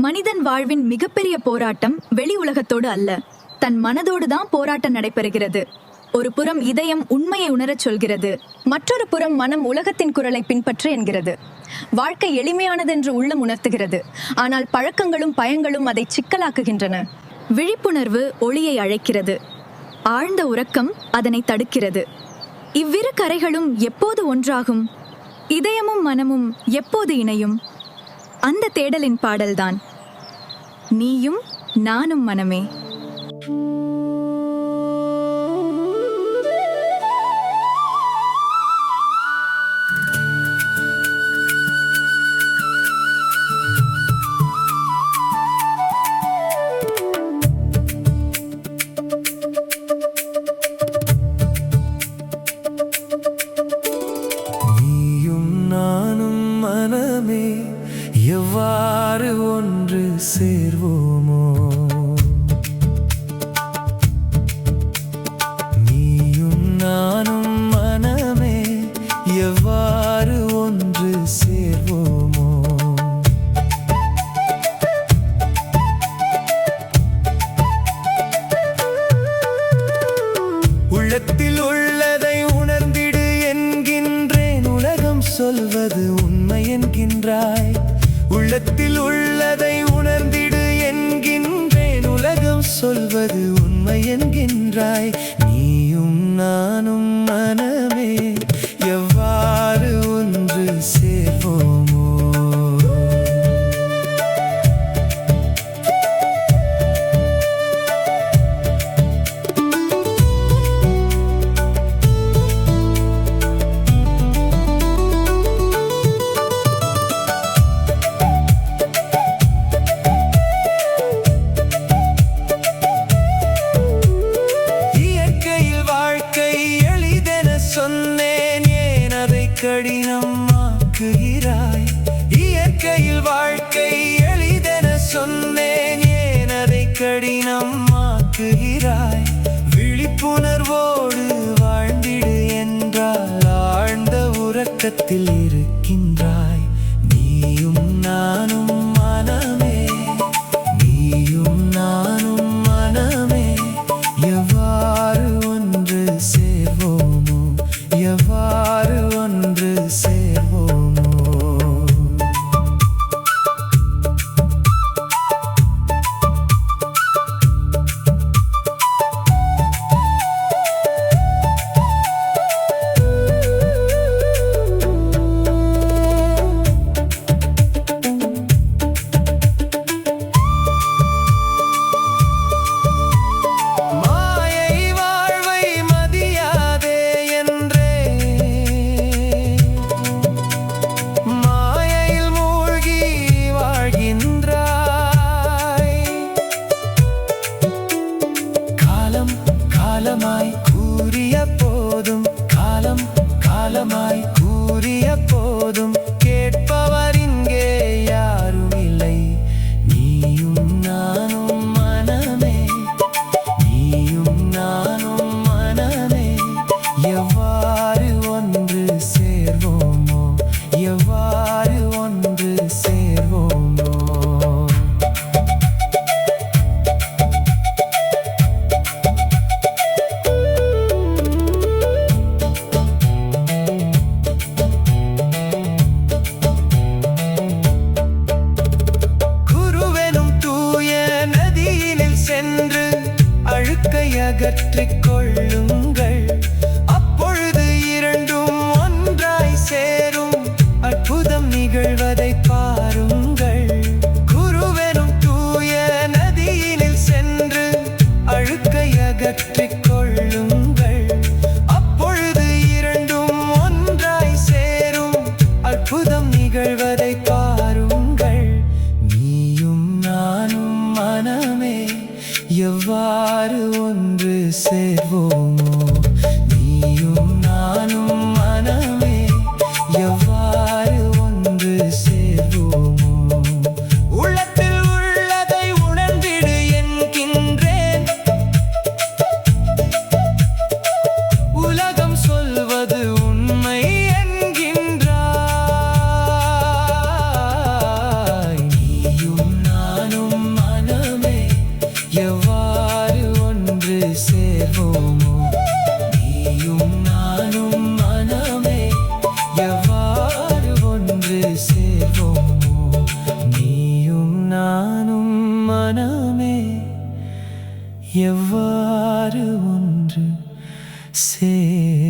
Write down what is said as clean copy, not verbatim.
மனிதன் வாழ்வின் மிகப்பெரிய போராட்டம் வெளி உலகத்தோடு அல்ல, தன் மனதோடு தான் போராட்டம் நடைபெறுகிறது. ஒரு புறம் இதயம் உண்மையை உணரச் சொல்கிறது, மற்றொரு புறம் மனம் உலகத்தின் குரலை பின்பற்று என்கிறது. வாழ்க்கை எளிமையானதென்று உள்ளம் உணர்த்துகிறது, ஆனால் பழக்கங்களும் பயங்களும் அதை சிக்கலாக்குகின்றன. விழிப்புணர்வு ஒளியை அழைக்கிறது, ஆழ்ந்த உறக்கம் அதனை தடுக்கிறது. இவ்விரு கரைகளும் எப்போது ஒன்றாகும்? இதயமும் மனமும் எப்போது இணையும்? அந்த தேடலின் பாடல்தான் நீயும் நானும் மனமே. எவ்வாறு ஒன்று சேர்வோமோ, நீயும் நானும் மனமே எவ்வாறு ஒன்று சேர்வோமோ. உள்ளத்தில் உள்ளதை உணர்ந்திடு என்கின்றேன், உலகம் சொல்வது உண்மை என்கின்றாய். உள்ளத்தில் உள்ளதை உணர்ந்திடு என்கின்றேன், உலகம் சொல்வது உண்மை என்கின்றாய். நீயும் நானும் மனமே எவ்வாறு ஒன்று சேர்வோமோ. சொன்னேன் ஏன் அதை கடினமாக்குகிறாய்? இயற்கையில் வாழ்க்கை எளிதென சொன்னேன் ஏன் அதை கடினமாக்குகிறாய்? விழிப்புணர்வோடு வாழ்ந்திடு என்றால் ஆழ்ந்த உறக்கத்தில் இருக்கின்றாய். நீயும் நானும் மனமே, நீயும் நானும் மனமே எவ்வாறு ஒன்று சேர்வோமோ, எவ்வாறு ஒன்று சேர்வோமோ. காலமாய் கூறிய போதும், காலம் காலமாய் கூறிய போதும் கேட்பவர் இங்கே யாரும் இல்லை. நீயும் நானும் மனமே, நீயும் நானும் மனமே எவ்வாறு ஒன்று சேர்வோமோ, எவ்வாறு ஒன்று சேர்வோமோ. அழுக்கை அகற்றிக் கொள்ளுங்கள், அப்பொழுது இரண்டும் ஒன்றாய் சேரும், அற்புதம் நிகழ்வதை பாருங்கள். குருவெனும் தூய நதியினில் சென்று அழுக்கை அகற்றிக் கொள்ளுங்கள், அப்பொழுது இரண்டும் ஒன்றாய் சேரும், அற்புதம் நிகழ்வதை பாருங்கள். நீயும் நானும் மனமே எவ்வாறு ஒன்று சேர்வோமோ, நீயும் நானும் மனமே எவ்வாறு ஒன்று சேர்வோமோ. உள்ளத்தில் உள்ளதை உணர்ந்திடு என்கின்றேன், உலகம் சொல்வது உண்மை என்கின்றாய். நீயும் நானும் மனமே எவ்வாறு ஒன்று சேர்வோமோ நீயும் நானும் மனமே எவ்வாறு ஒன்று சேர்வோமோ நீயும் நானும் மனமே எவ்வாறு ஒன்று சேர்